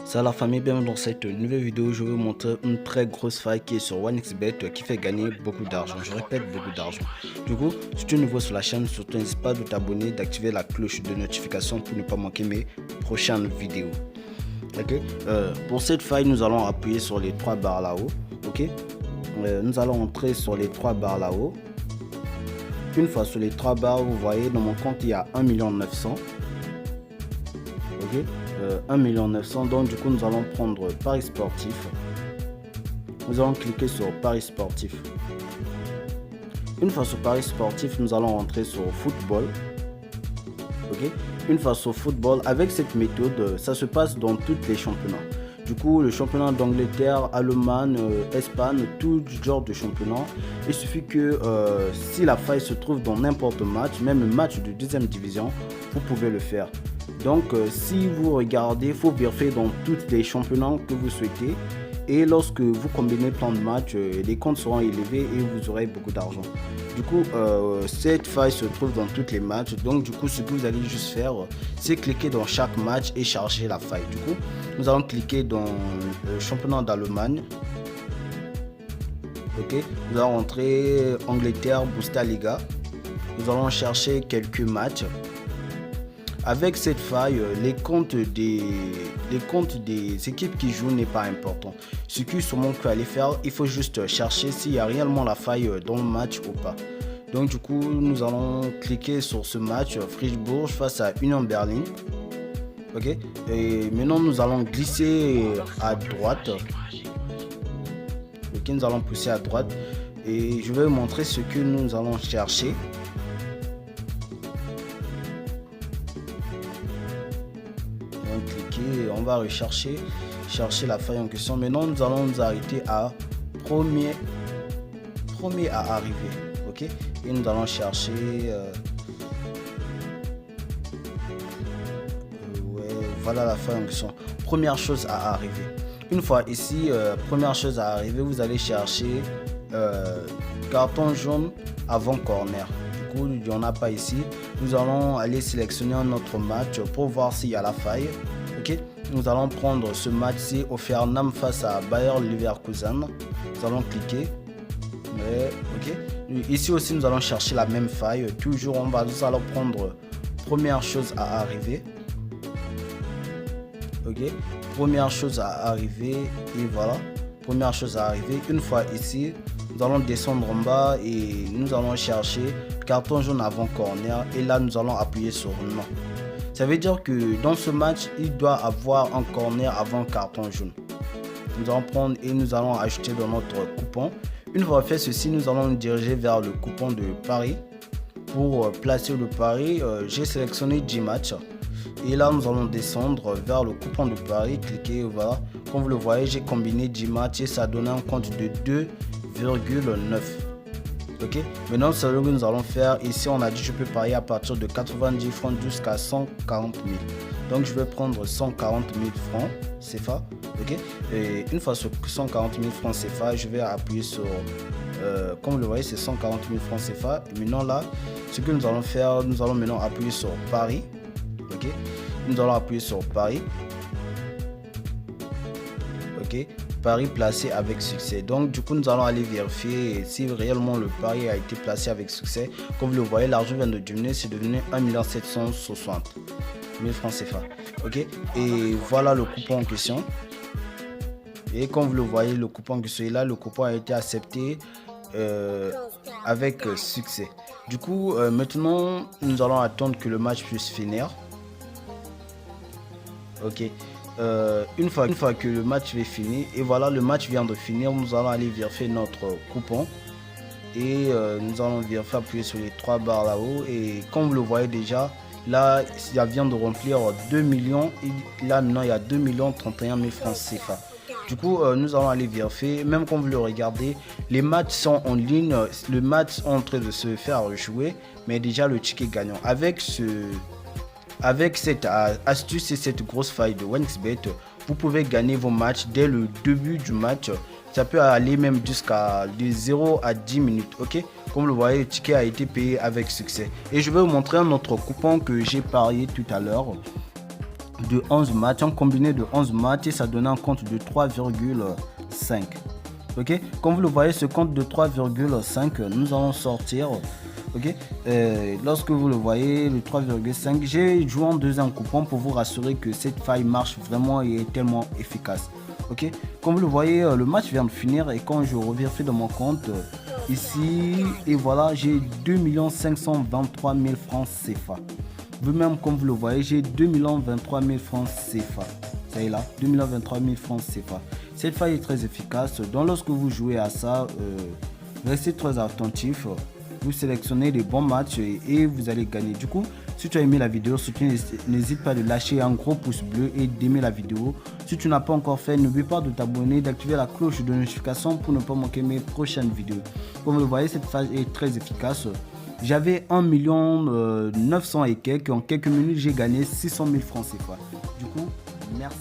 Salut la famille, bienvenue dans cette nouvelle vidéo. Je vais vous montrer une très grosse faille qui est sur OneXBet qui fait gagner beaucoup d'argent. Je répète, beaucoup d'argent. Du coup, si tu es nouveau sur la chaîne, surtout n'hésite pas de t'abonner, d'activer la cloche de notification pour ne pas manquer mes prochaines vidéos. Ok. Pour cette faille, nous allons appuyer sur les trois barres là-haut. Ok. Nous allons entrer sur les trois barres là-haut. Une fois sur les trois barres, vous voyez dans mon compte il y a 1 900 000. Ok. 1 900 000, donc du coup nous allons prendre Paris sportif. Nous allons cliquer sur Paris sportif. Une fois sur Paris sportif, nous allons entrer sur football. Ok. Une fois sur football, avec cette méthode, ça se passe dans tous les championnats. Du coup, le championnat d'Angleterre, Allemagne, Espagne, tout genre de championnat. Il suffit que si la faille se trouve dans n'importe match, même un match de deuxième division, vous pouvez le faire. Donc, si vous regardez, il faut vérifier dans tous les championnats que vous souhaitez. Et lorsque vous combinez plein de matchs, les comptes seront élevés et vous aurez beaucoup d'argent. Du coup, cette faille se trouve dans tous les matchs. Donc, du coup, ce que vous allez juste faire, c'est cliquer dans chaque match et charger la faille. Du coup, nous allons cliquer dans le championnat d'Allemagne. Ok, nous allons entrer Angleterre, Bundesliga. Nous allons chercher quelques matchs. Avec cette faille, les comptes des équipes qui jouent n'est pas important. Ce que sûrement peut aller faire, il faut juste chercher s'il y a réellement la faille dans le match ou pas. Donc du coup, nous allons cliquer sur ce match, Fribourg face à Union Berlin. Ok. Et maintenant, nous allons glisser à droite. Ok, nous allons pousser à droite. Et je vais vous montrer ce que nous allons chercher. On va rechercher la faille en question. Maintenant, nous allons nous arrêter à premier à arriver. Ok, et nous allons chercher voilà la faille en question. Première chose à arriver. Une fois ici, première chose à arriver, vous allez chercher carton jaune avant corner. Du coup, il n'y en a pas ici. Nous allons aller sélectionner un autre match pour voir s'il y a la faille. Ok, nous allons prendre ce match-ci, Hoffenheim face à Bayer Leverkusen. Nous allons cliquer. Ok, ici aussi nous allons chercher la même faille. Toujours nous allons prendre première chose à arriver. Ok, première chose à arriver et voilà, première chose à arriver. Une fois ici, nous allons descendre en bas et nous allons chercher carton jaune avant corner et là nous allons appuyer sur non. Ça veut dire que dans ce match, il doit avoir un corner avant carton jaune. Nous allons prendre et nous allons ajouter dans notre coupon. Une fois fait ceci, nous allons nous diriger vers le coupon de Paris. Pour placer le pari, j'ai sélectionné 10 matchs. Et là, nous allons descendre vers le coupon de Paris. Cliquez, voilà. Comme vous le voyez, j'ai combiné 10 matchs et ça donne un compte de 2,9. Ok, maintenant c'est ce que nous allons faire. Ici on a dit je peux parier à partir de 90 francs jusqu'à 140 000. Donc je vais prendre 140 000 francs CFA. Ok, et une fois sur 140 000 francs CFA, je vais appuyer sur comme vous le voyez, c'est 140 000 francs CFA. Et maintenant là, ce que nous allons faire, nous allons maintenant appuyer sur Paris. Ok, nous allons appuyer sur Paris. Ok, pari placé avec succès. Donc du coup nous allons aller vérifier si réellement le pari a été placé avec succès. Comme vous le voyez, l'argent vient de diminuer, c'est devenu 1 760 000 francs CFA. Ok, et voilà le coupon en question. Et comme vous le voyez, le coupon en question est là, le coupon a été accepté avec succès. Du coup maintenant nous allons attendre que le match puisse finir. Ok, une fois que le match est fini, et voilà, le match vient de finir, nous allons aller vérifier notre coupon et nous allons vérifier, appuyer sur les trois barres là-haut et comme vous le voyez déjà, là ça vient de remplir 2 millions et là maintenant il y a 2 31 000 francs CFA. Du coup nous allons aller vérifier, même quand vous le regardez, les matchs sont en ligne, le match est en train de se faire jouer, mais déjà le ticket gagnant avec cette astuce et cette grosse faille de OneXBet, vous pouvez gagner vos matchs dès le début du match. Ça peut aller même jusqu'à de 0 à 10 minutes. Ok, comme vous le voyez, le ticket a été payé avec succès. Et je vais vous montrer un autre coupon que j'ai parié tout à l'heure. de 11 matchs, un combiné de 11 matchs et ça donnait un compte de 3,5. Ok, comme vous le voyez, ce compte de 3,5, nous allons sortir. Ok, lorsque vous le voyez, le 3,5, j'ai joué en deuxième coupon pour vous rassurer que cette faille marche vraiment et est tellement efficace. Ok, comme vous le voyez, le match vient de finir et quand je revérifie dans mon compte ici, et voilà, j'ai 2 523 000 francs CFA. Vous-même, comme vous le voyez, j'ai 2 023 000 francs CFA. Ça est là, 2 023 000 francs CFA. Cette faille est très efficace. Donc, lorsque vous jouez à ça, restez très attentif. Vous sélectionnez les bons matchs et vous allez gagner. Du coup, si tu as aimé la vidéo, surtout n'hésite pas de lâcher un gros pouce bleu et d'aimer la vidéo. Si tu n'as pas encore fait, n'oublie pas de t'abonner, d'activer la cloche de notification pour ne pas manquer mes prochaines vidéos. Comme vous le voyez, cette faille est très efficace. J'avais 1 900 000 et quelques. En quelques minutes, j'ai gagné 600 000 francs CFA. Du coup, merci.